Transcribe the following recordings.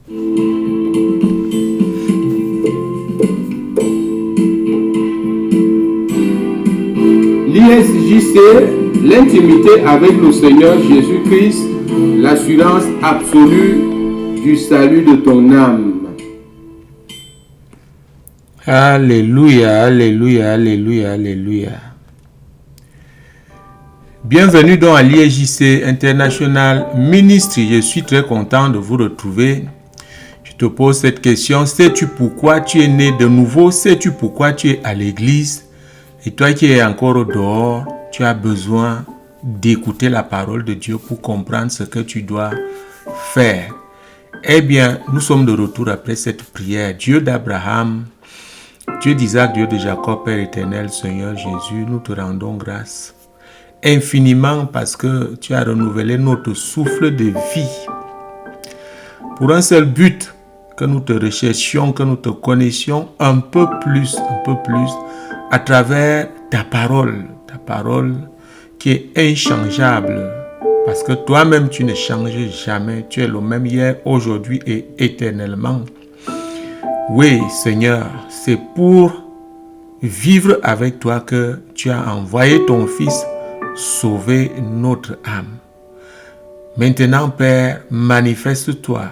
L'ISJC, l'intimité avec le Seigneur Jésus-Christ, l'assurance absolue du salut de ton âme. Alléluia, alléluia, alléluia, alléluia. Bienvenue dans l'ISJC International Ministry. Je suis très content de vous retrouver. Je te pose cette question. Sais-tu pourquoi tu es né de nouveau? Sais-tu pourquoi tu es à l'église? Et toi qui es encore dehors, tu as besoin d'écouter la parole de Dieu pour comprendre ce que tu dois faire. Eh bien, nous sommes de retour après cette prière. Dieu d'Abraham, Dieu d'Isaac, Dieu de Jacob, Père éternel, Seigneur Jésus, nous te rendons grâce infiniment parce que tu as renouvelé notre souffle de vie pour un seul but, que nous te recherchions, que nous te connaissions un peu plus à travers ta parole qui est inchangeable parce que toi-même tu ne changes jamais, tu es le même hier, aujourd'hui et éternellement. Oui Seigneur, c'est pour vivre avec toi que tu as envoyé ton Fils sauver notre âme. Maintenant Père, manifeste-toi,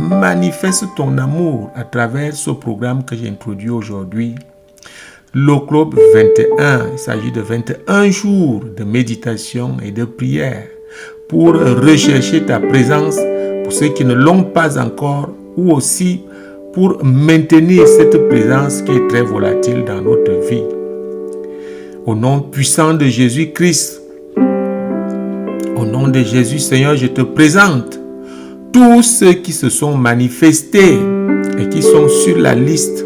manifeste ton amour à travers ce programme que j'ai introduit aujourd'hui. Le Club 21, il s'agit de 21 jours de méditation et de prière pour rechercher ta présence pour ceux qui ne l'ont pas encore ou aussi pour maintenir cette présence qui est très volatile dans notre vie. Au nom puissant de Jésus-Christ, au nom de Jésus, Seigneur, je te présente tous ceux qui se sont manifestés et qui sont sur la liste.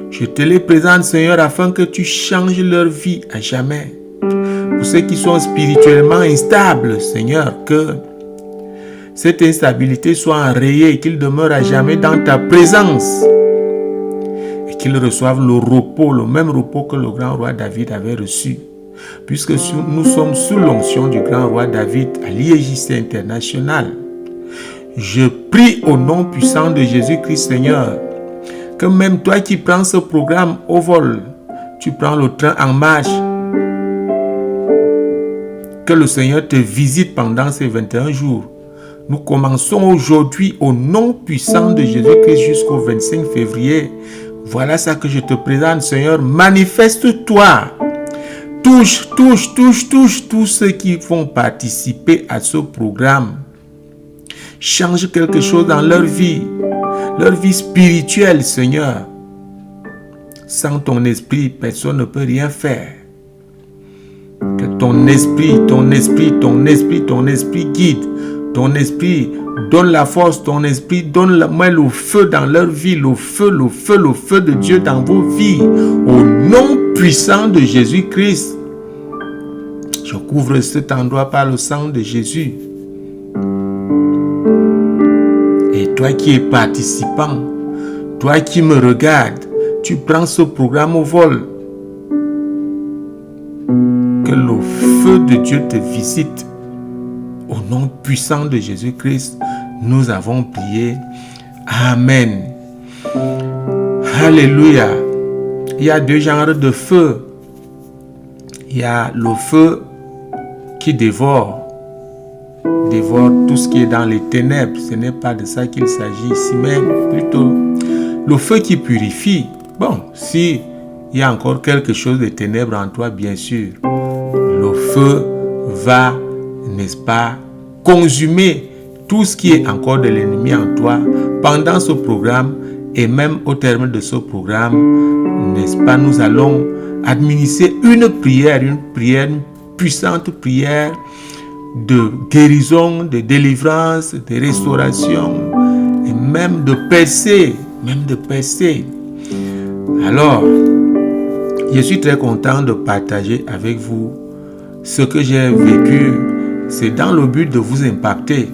Je te les présente, Seigneur, afin que tu changes leur vie à jamais. Pour ceux qui sont spirituellement instables, Seigneur, que cette instabilité soit enrayée et qu'ils demeurent à jamais dans ta présence. Et qu'ils reçoivent le repos, le même repos que le grand roi David avait reçu. Puisque nous sommes sous l'onction du grand roi David à l'ISJC International. Je prie au nom puissant de Jésus-Christ, Seigneur, que même toi qui prends ce programme au vol, tu prends le train en marche, que le Seigneur te visite pendant ces 21 jours. Nous commençons aujourd'hui au nom puissant de Jésus-Christ jusqu'au 25 février. Voilà ça que je te présente, Seigneur. Manifeste-toi. Touche tous ceux qui vont participer à ce programme. Change quelque chose dans leur vie spirituelle, Seigneur. Sans ton esprit, personne ne peut rien faire. Que ton esprit guide. Ton esprit donne la force, ton esprit donne le feu dans leur vie, le feu de Dieu dans vos vies. Au nom puissant de Jésus-Christ, je couvre cet endroit par le sang de Jésus. Et toi qui es participant, toi qui me regardes, tu prends ce programme au vol. Que le feu de Dieu te visite. Au nom puissant de Jésus-Christ, nous avons prié. Amen. Alléluia. Il y a deux genres de feu. Il y a le feu qui dévore tout ce qui est dans les ténèbres. Ce n'est pas de ça qu'il s'agit ici, mais plutôt le feu qui purifie. Bon, si il y a encore quelque chose de ténèbres en toi, bien sûr, le feu va, n'est-ce pas, consumer tout ce qui est encore de l'ennemi en toi pendant ce programme et même au terme de ce programme, n'est-ce pas, nous allons administrer une puissante prière de guérison, de délivrance, de restauration et même de percée. Alors, je suis très content de partager avec vous ce que j'ai vécu. C'est dans le but de vous impacter.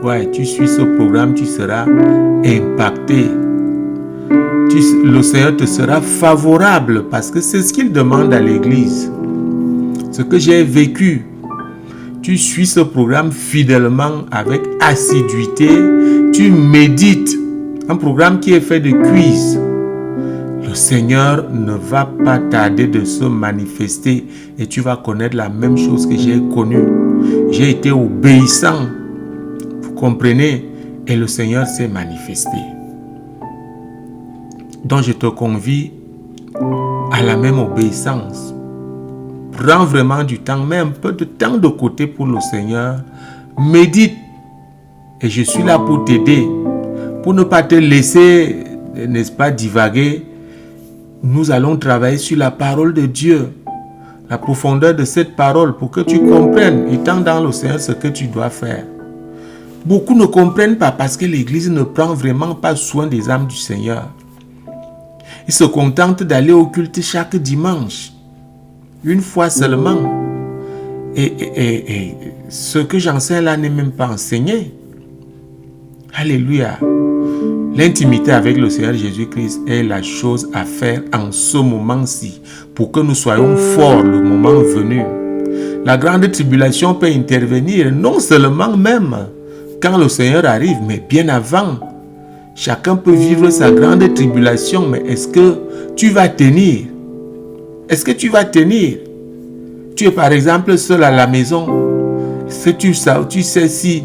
Ouais, tu suis ce programme, tu seras impacté. Le Seigneur te sera favorable parce que c'est ce qu'il demande à l'église. Ce que j'ai vécu, tu suis ce programme fidèlement avec assiduité, tu médites, un programme qui est fait de quiz, le Seigneur ne va pas tarder de se manifester et tu vas connaître la même chose que j'ai connue. J'ai été obéissant, vous comprenez, et le Seigneur s'est manifesté. Donc je te convie à la même obéissance. Prends vraiment du temps, mets un peu de temps de côté pour le Seigneur. Médite. Et je suis là pour t'aider. Pour ne pas te laisser, n'est-ce pas, divaguer. Nous allons travailler sur la parole de Dieu. La profondeur de cette parole pour que tu comprennes, étant dans le Seigneur, ce que tu dois faire. Beaucoup ne comprennent pas parce que l'Église ne prend vraiment pas soin des âmes du Seigneur. Ils se contentent d'aller au culte chaque dimanche. Une fois seulement. Et ce que j'enseigne là n'est même pas enseigné. Alléluia. L'intimité avec le Seigneur Jésus-Christ est la chose à faire en ce moment-ci pour que nous soyons forts le moment venu. La grande tribulation peut intervenir non seulement même quand le Seigneur arrive, mais bien avant. Chacun peut vivre sa grande tribulation, mais est-ce que tu vas tenir? Est-ce que tu vas tenir? Tu es par exemple seul à la maison. Est-ce que tu sais si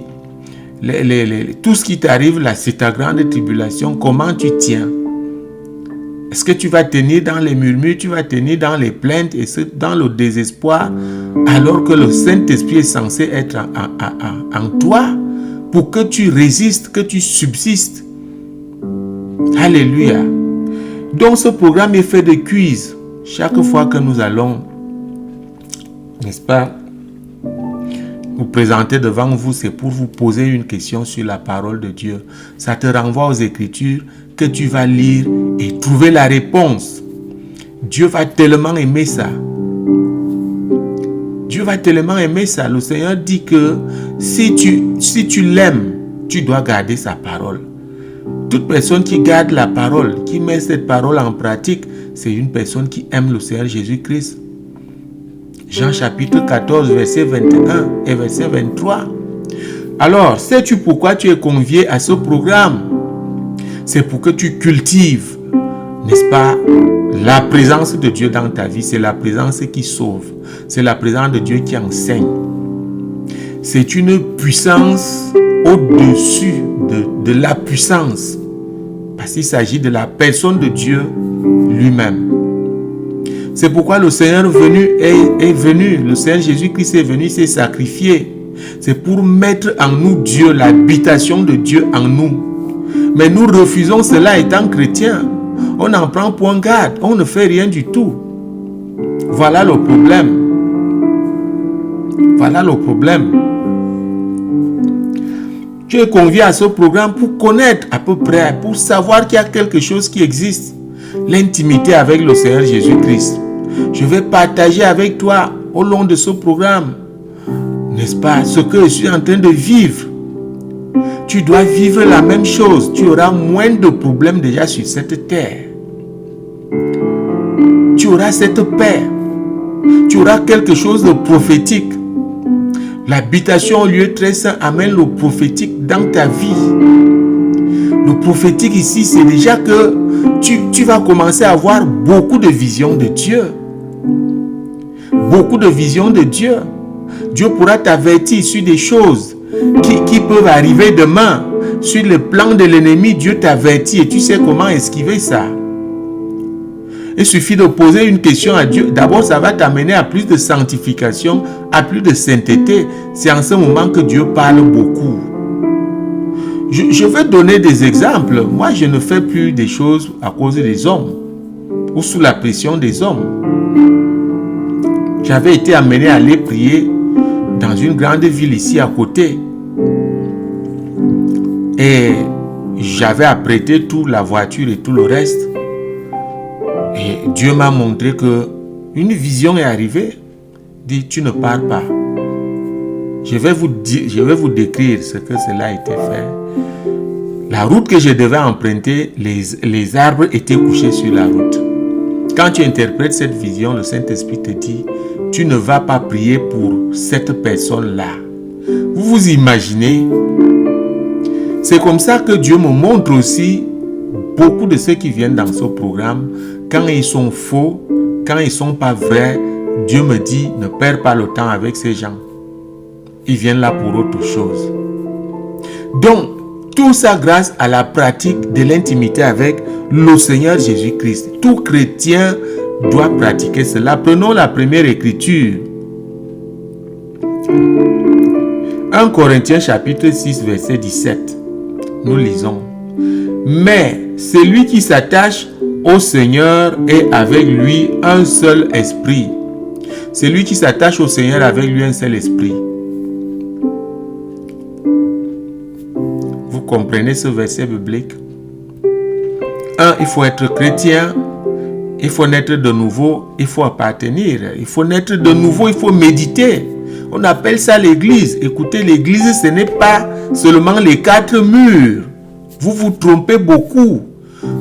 tout ce qui t'arrive là, c'est ta grande tribulation, comment tu tiens? Est-ce que tu vas tenir dans les murmures, tu vas tenir dans les plaintes et dans le désespoir, alors que le Saint-Esprit est censé être en toi pour que tu résistes, que tu subsistes? Alléluia. Donc ce programme est fait de quiz. Chaque fois que nous allons, n'est-ce pas, vous présenter devant vous, c'est pour vous poser une question sur la parole de Dieu. Ça te renvoie aux Écritures que tu vas lire et trouver la réponse. Dieu va tellement aimer ça. Dieu va tellement aimer ça. Le Seigneur dit que si tu l'aimes, tu dois garder sa parole. Toute personne qui garde la parole, qui met cette parole en pratique, c'est une personne qui aime le Seigneur Jésus-Christ. Jean chapitre 14, verset 21 et verset 23. Alors, sais-tu pourquoi tu es convié à ce programme? C'est pour que tu cultives, n'est-ce pas, la présence de Dieu dans ta vie. C'est la présence qui sauve. C'est la présence de Dieu qui enseigne. C'est une puissance au-dessus de la puissance. Parce qu'il s'agit de la personne de Dieu lui-même. C'est pourquoi le Seigneur est venu, le Seigneur Jésus-Christ est venu, s'est sacrifié. C'est pour mettre en nous Dieu, l'habitation de Dieu en nous. Mais nous refusons cela étant chrétiens. On en prend point garde, on ne fait rien du tout. Voilà le problème. Voilà le problème. Tu es convié à ce programme pour connaître à peu près, pour savoir qu'il y a quelque chose qui existe. L'intimité avec le Seigneur Jésus-Christ. Je vais partager avec toi au long de ce programme, n'est-ce pas, ce que je suis en train de vivre. Tu dois vivre la même chose. Tu auras moins de problèmes déjà sur cette terre. Tu auras cette paix. Tu auras quelque chose de prophétique. L'habitation au lieu très saint amène le prophétique dans ta vie. Le prophétique ici, c'est déjà que tu vas commencer à avoir beaucoup de visions de Dieu. Beaucoup de visions de Dieu. Dieu pourra t'avertir sur des choses qui peuvent arriver demain. Sur le plan de l'ennemi, Dieu t'avertit et tu sais comment esquiver ça. Il suffit de poser une question à Dieu. D'abord, ça va t'amener à plus de sanctification, à plus de sainteté. C'est en ce moment que Dieu parle beaucoup. Je vais donner des exemples. Moi, je ne fais plus des choses à cause des hommes ou sous la pression des hommes. J'avais été amené à aller prier dans une grande ville ici à côté. Et j'avais apprêté toute la voiture et tout le reste. Et Dieu m'a montré que une vision est arrivée. Dit, tu ne pars pas. Je vais vous décrire ce que cela a été fait. La route que je devais emprunter, les arbres étaient couchés sur la route. Quand tu interprètes cette vision, le Saint-Esprit te dit, tu ne vas pas prier pour cette personne-là. Vous vous imaginez, C'est comme ça que Dieu me montre aussi beaucoup de ceux qui viennent dans ce programme. Quand ils sont faux, quand ils ne sont pas vrais, Dieu me dit, ne perds pas le temps avec ces gens. Ils viennent là pour autre chose. Donc, tout ça grâce à la pratique de l'intimité avec le Seigneur Jésus-Christ. Tout chrétien doit pratiquer cela. Prenons la première écriture. 1 Corinthiens chapitre 6 verset 17. Nous lisons. Mais celui qui s'attache au Seigneur est avec lui un seul esprit. Celui qui s'attache au Seigneur avec lui un seul esprit. Vous comprenez ce verset biblique? Il faut être chrétien, il faut naître de nouveau, il faut appartenir. Il faut naître de nouveau, il faut méditer. On appelle ça l'église. Écoutez, l'église, ce n'est pas seulement les 4 murs. Vous vous trompez beaucoup.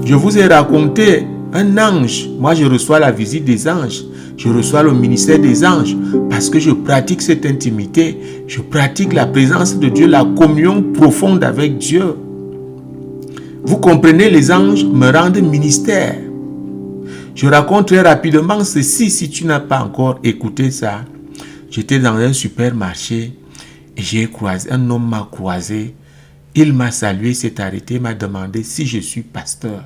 Je vous ai raconté un ange. Moi, je reçois la visite des anges. Je reçois le ministère des anges parce que je pratique cette intimité. Je pratique la présence de Dieu, la communion profonde avec Dieu. Vous comprenez, les anges me rendent ministère. Je raconte très rapidement ceci si tu n'as pas encore écouté ça. J'étais dans un supermarché et j'ai croisé, un homme m'a croisé. Il m'a salué, s'est arrêté, m'a demandé si je suis pasteur.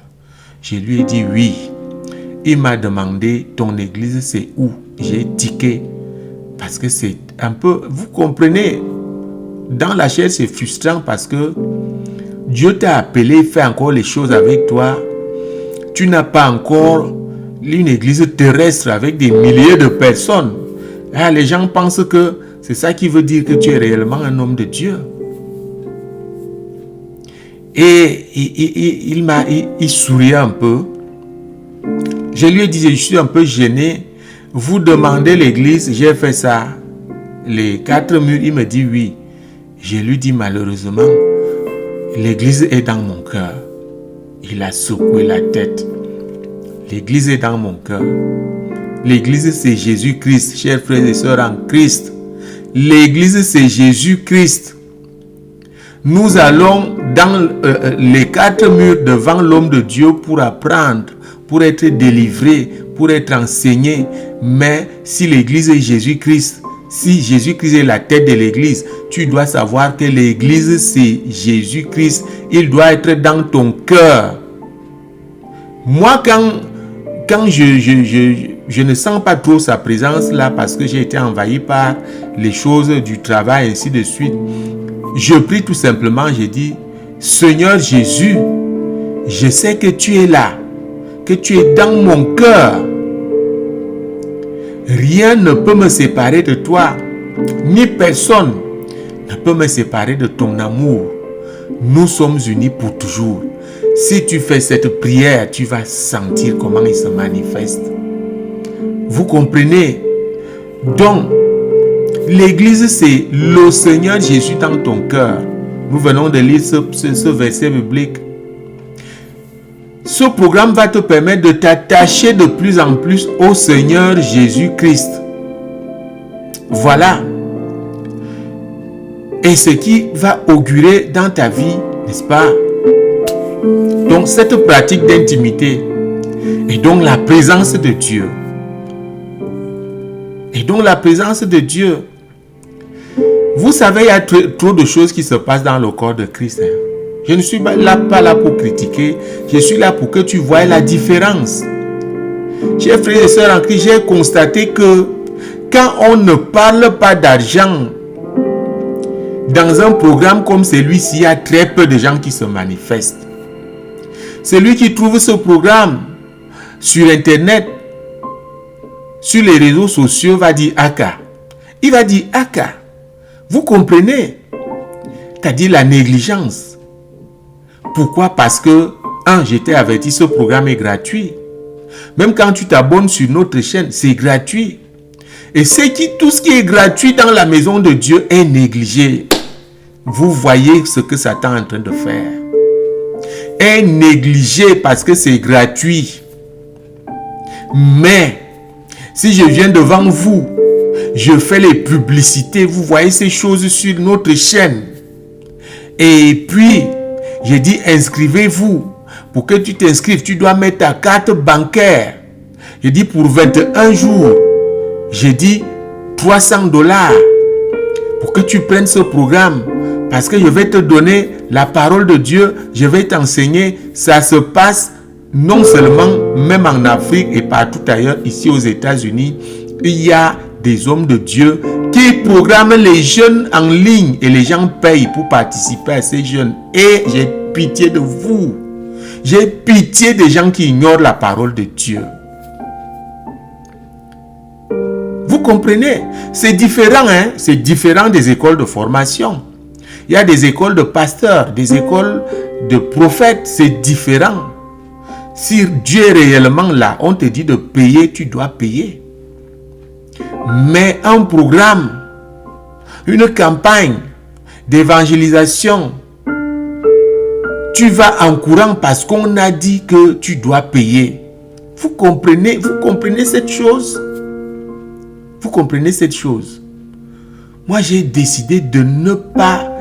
Je lui ai dit oui. Il m'a demandé, ton église c'est où? J'ai tiqué. Parce que c'est un peu, vous comprenez, dans la chair c'est frustrant parce que Dieu t'a appelé, il fait encore les choses avec toi. Tu n'as pas encore une église terrestre avec des milliers de personnes. Ah, les gens pensent que c'est ça qui veut dire que tu es réellement un homme de Dieu. Et il souriait un peu. Je lui ai dit, je suis un peu gêné. Vous demandez l'église, j'ai fait ça. Les 4 murs, il me dit oui. Je lui dis malheureusement, l'église est dans mon cœur. Il a secoué la tête. L'église est dans mon cœur. L'église c'est Jésus-Christ, chers frères et sœurs en Christ. L'église c'est Jésus-Christ. Nous allons dans les 4 murs devant l'homme de Dieu pour apprendre, pour être délivré, pour être enseigné. Mais si l'église est Jésus-Christ, si Jésus-Christ est la tête de l'église, tu dois savoir que l'église c'est Jésus-Christ. Il doit être dans ton cœur. Moi, quand je ne sens pas trop sa présence là parce que j'ai été envahi par les choses du travail, ainsi de suite, je prie tout simplement, je dis, Seigneur Jésus, je sais que tu es là, que tu es dans mon cœur. Rien ne peut me séparer de toi, ni personne ne peut me séparer de ton amour. Nous sommes unis pour toujours. Si tu fais cette prière, tu vas sentir comment il se manifeste. Vous comprenez? Donc, l'église, c'est le Seigneur Jésus dans ton cœur. Nous venons de lire ce verset biblique. Ce programme va te permettre de t'attacher de plus en plus au Seigneur Jésus-Christ. Voilà. Et ce qui va augurer dans ta vie, n'est-ce pas? Donc, cette pratique d'intimité et donc la présence de Dieu. Et donc, la présence de Dieu. Vous savez, il y a trop de choses qui se passent dans le corps de Christ. Je ne suis pas là pour critiquer. Je suis là pour que tu vois la différence. Chers frères et sœurs en Christ, j'ai constaté que quand on ne parle pas d'argent dans un programme comme celui-ci, il y a très peu de gens qui se manifestent. Celui qui trouve ce programme sur Internet, sur les réseaux sociaux, va dire Aka. Il va dire Aka. Vous comprenez? C'est-à-dire la négligence. Pourquoi? Parce que, j'étais averti, ce programme est gratuit. Même quand tu t'abonnes sur notre chaîne, c'est gratuit. Et tout ce qui est gratuit dans la maison de Dieu est négligé. Vous voyez ce que Satan est en train de faire. Est négligé parce que c'est gratuit. Mais, si je viens devant vous, je fais les publicités, vous voyez ces choses sur notre chaîne. Et puis, J'ai dit inscrivez-vous. Pour que tu t'inscrives, tu dois mettre ta carte bancaire. J'ai dit pour 21 jours. J'ai dit $300 pour que tu prennes ce programme. Parce que je vais te donner la parole de Dieu. Je vais t'enseigner. Ça se passe non seulement, même en Afrique et partout ailleurs, ici aux États-Unis. Il y a des hommes de Dieu qui programment les jeunes en ligne et les gens payent pour participer à ces jeunes. Et j'ai pitié de vous. J'ai pitié des gens qui ignorent la parole de Dieu. Vous comprenez? C'est différent, hein? C'est différent des écoles de formation. Il y a des écoles de pasteurs, des écoles de prophètes. C'est différent. Si Dieu est réellement là, on te dit de payer, tu dois payer. Mais un programme, une campagne d'évangélisation, tu vas en courant parce qu'on a dit que tu dois payer. Vous comprenez cette chose? Vous comprenez cette chose? Moi, j'ai décidé de ne pas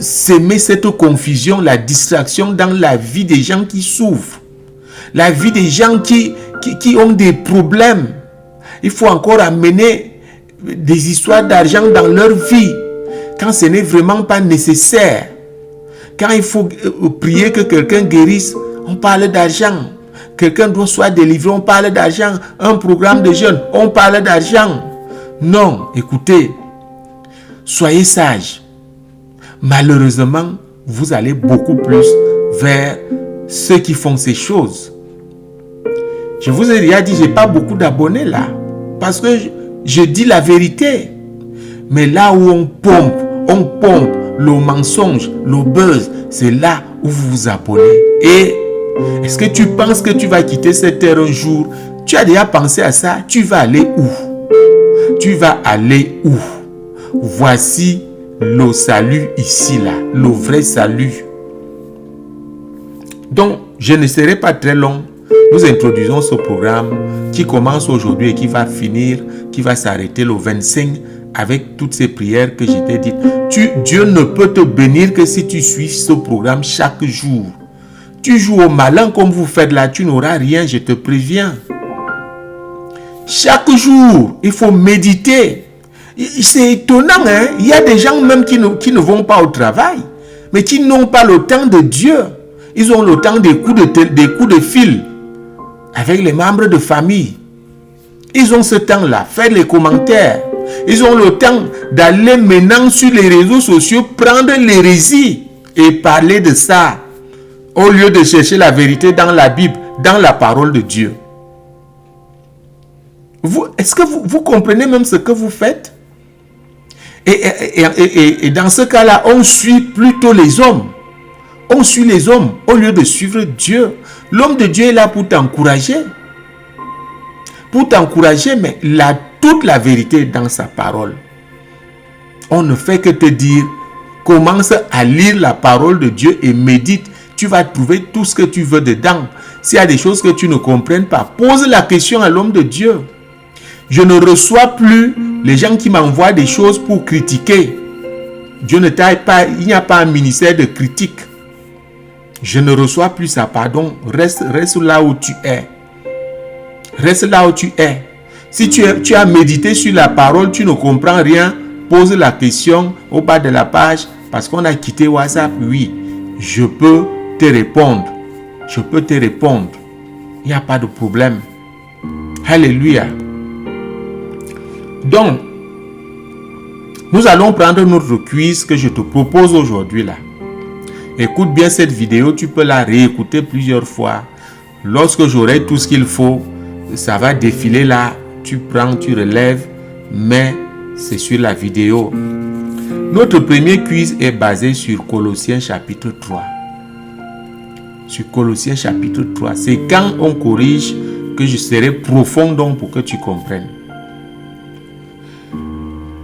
s'aimer cette confusion, la distraction dans la vie des gens qui souffrent. La vie des gens qui ont des problèmes. Il faut encore amener des histoires d'argent dans leur vie quand ce n'est vraiment pas nécessaire. Quand il faut prier que quelqu'un guérisse, on parle d'argent. Quelqu'un doit soit délivré, on parle d'argent. Un programme de jeûne, on parle d'argent. Non, écoutez, soyez sages. Malheureusement, vous allez beaucoup plus vers ceux qui font ces choses. Je vous ai déjà dit, je n'ai pas beaucoup d'abonnés là. Parce que je dis la vérité. Mais là où on pompe le mensonge, le buzz, c'est là où vous vous abonnez. Et est-ce que tu penses que tu vas quitter cette terre un jour? Tu as déjà pensé à ça? Tu vas aller où? Tu vas aller où? Voici le salut ici, là. Le vrai salut. Donc, je ne serai pas très long. Nous introduisons ce programme qui commence aujourd'hui et qui va finir, qui va s'arrêter le 25 avec toutes ces prières que je t'ai dites. Dieu ne peut te bénir que si tu suis ce programme chaque jour. Tu joues au malin comme vous faites là, tu n'auras rien, je te préviens. Chaque jour, il faut méditer. C'est étonnant, hein? Il y a des gens même qui ne vont pas au travail, mais qui n'ont pas le temps de Dieu. Ils ont le temps des coups de fil avec les membres de famille. Ils ont ce temps-là, faire les commentaires. Ils ont le temps d'aller maintenant sur les réseaux sociaux, prendre l'hérésie et parler de ça, au lieu de chercher la vérité dans la Bible, dans la parole de Dieu. Est-ce que vous comprenez même ce que vous faites? Et dans ce cas-là, on suit plutôt les hommes. On suit les hommes au lieu de suivre Dieu. L'homme de Dieu est là pour t'encourager. Pour t'encourager, mais toute la vérité est dans sa parole. On ne fait que te dire, commence à lire la parole de Dieu et médite. Tu vas trouver tout ce que tu veux dedans. S'il y a des choses que tu ne comprends pas, pose la question à l'homme de Dieu. Je ne reçois plus les gens qui m'envoient des choses pour critiquer. Dieu ne taille pas, il n'y a pas un ministère de critique. Je ne reçois plus ça, pardon. Reste là où tu es. Reste là où tu es. Si tu as médité sur la parole, tu ne comprends rien, pose la question au bas de la page, parce qu'on a quitté WhatsApp. Oui, je peux te répondre. Je peux te répondre. Il n'y a pas de problème. Alléluia. Donc, nous allons prendre notre quiz que je te propose aujourd'hui là. Écoute bien cette vidéo, tu peux la réécouter plusieurs fois. Lorsque j'aurai tout ce qu'il faut, ça va défiler là. Tu prends, tu relèves, mais c'est sur la vidéo. Notre premier quiz est basé sur Colossiens chapitre 3. Sur Colossiens chapitre 3. C'est quand on corrige que je serai profond donc pour que tu comprennes.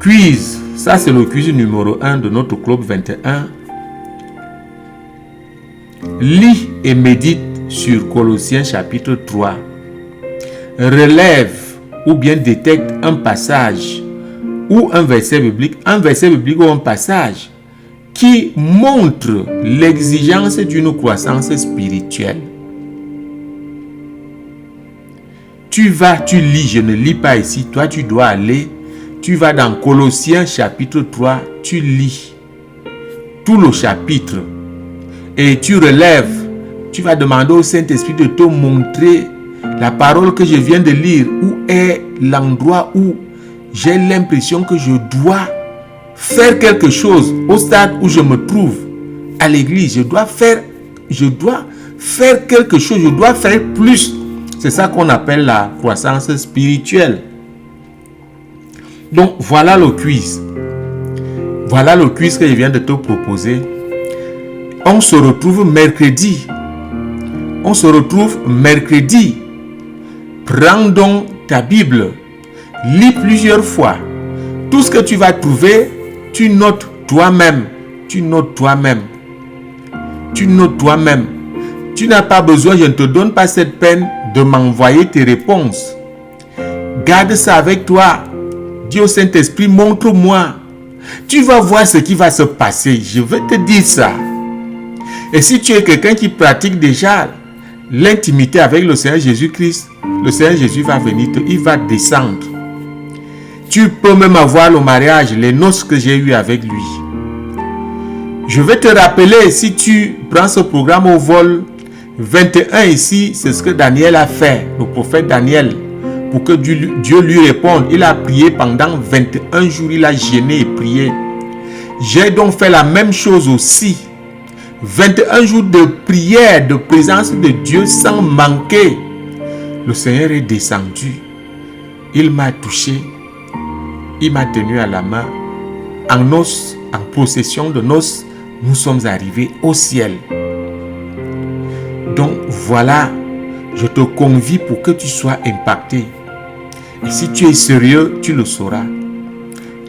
Quiz. Ça, c'est le quiz numéro 1 de notre club 21. Lis et médite sur Colossiens chapitre 3. Relève ou bien détecte un passage ou un verset biblique ou un passage qui montre l'exigence d'une croissance spirituelle. Tu lis, je ne lis pas ici, toi tu dois aller, tu vas dans Colossiens chapitre 3, tu lis tout le chapitre et tu relèves, tu vas demander au Saint-Esprit de te montrer la parole que je viens de lire, où est l'endroit où j'ai l'impression que je dois faire quelque chose au stade où je me trouve à l'église. Je dois faire quelque chose, je dois faire plus. C'est ça qu'on appelle la croissance spirituelle. Donc, voilà le quiz. Voilà le quiz que je viens de te proposer. On se retrouve mercredi. Prends donc ta Bible. Lis plusieurs fois. Tout ce que tu vas trouver, tu notes toi-même. Tu n'as pas besoin, je ne te donne pas cette peine de m'envoyer tes réponses. Garde ça avec toi. Dis au Saint-Esprit, montre-moi. Tu vas voir ce qui va se passer. Je vais te dire ça. Et si tu es quelqu'un qui pratique déjà l'intimité avec le Seigneur Jésus-Christ, le Seigneur Jésus va venir, il va descendre. Tu peux même avoir le mariage, les noces que j'ai eues avec lui. Je vais te rappeler, si tu prends ce programme au vol 21 ici, c'est ce que Daniel a fait, le prophète Daniel, pour que Dieu lui réponde. Il a prié pendant 21 jours, il a jeûné et prié. J'ai donc fait la même chose aussi. 21 jours de prière, de présence de Dieu sans manquer. Le Seigneur est descendu. Il m'a touché. Il m'a tenu à la main. En noces, en procession de noces, nous sommes arrivés au ciel. Donc voilà, je te convie pour que tu sois impacté. Et si tu es sérieux, tu le sauras.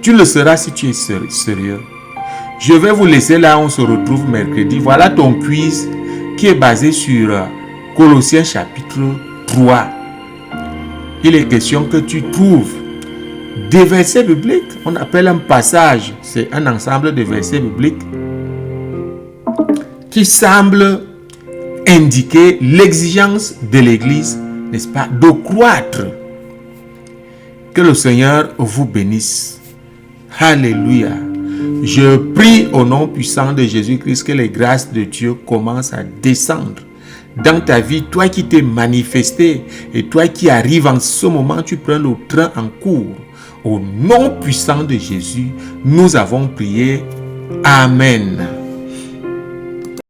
Tu le sauras si tu es sérieux. Je vais vous laisser là, on se retrouve mercredi. Voilà ton quiz qui est basé sur Colossiens chapitre 3. Il est question que tu trouves des versets bibliques. On appelle un passage, c'est un ensemble de versets bibliques qui semblent indiquer l'exigence de l'Église, n'est-ce pas, de croître. Que le Seigneur vous bénisse. Alléluia. Je prie au nom puissant de Jésus-Christ que les grâces de Dieu commencent à descendre dans ta vie. Toi qui t'es manifesté et toi qui arrives en ce moment, tu prends le train en cours. Au nom puissant de Jésus, nous avons prié. Amen.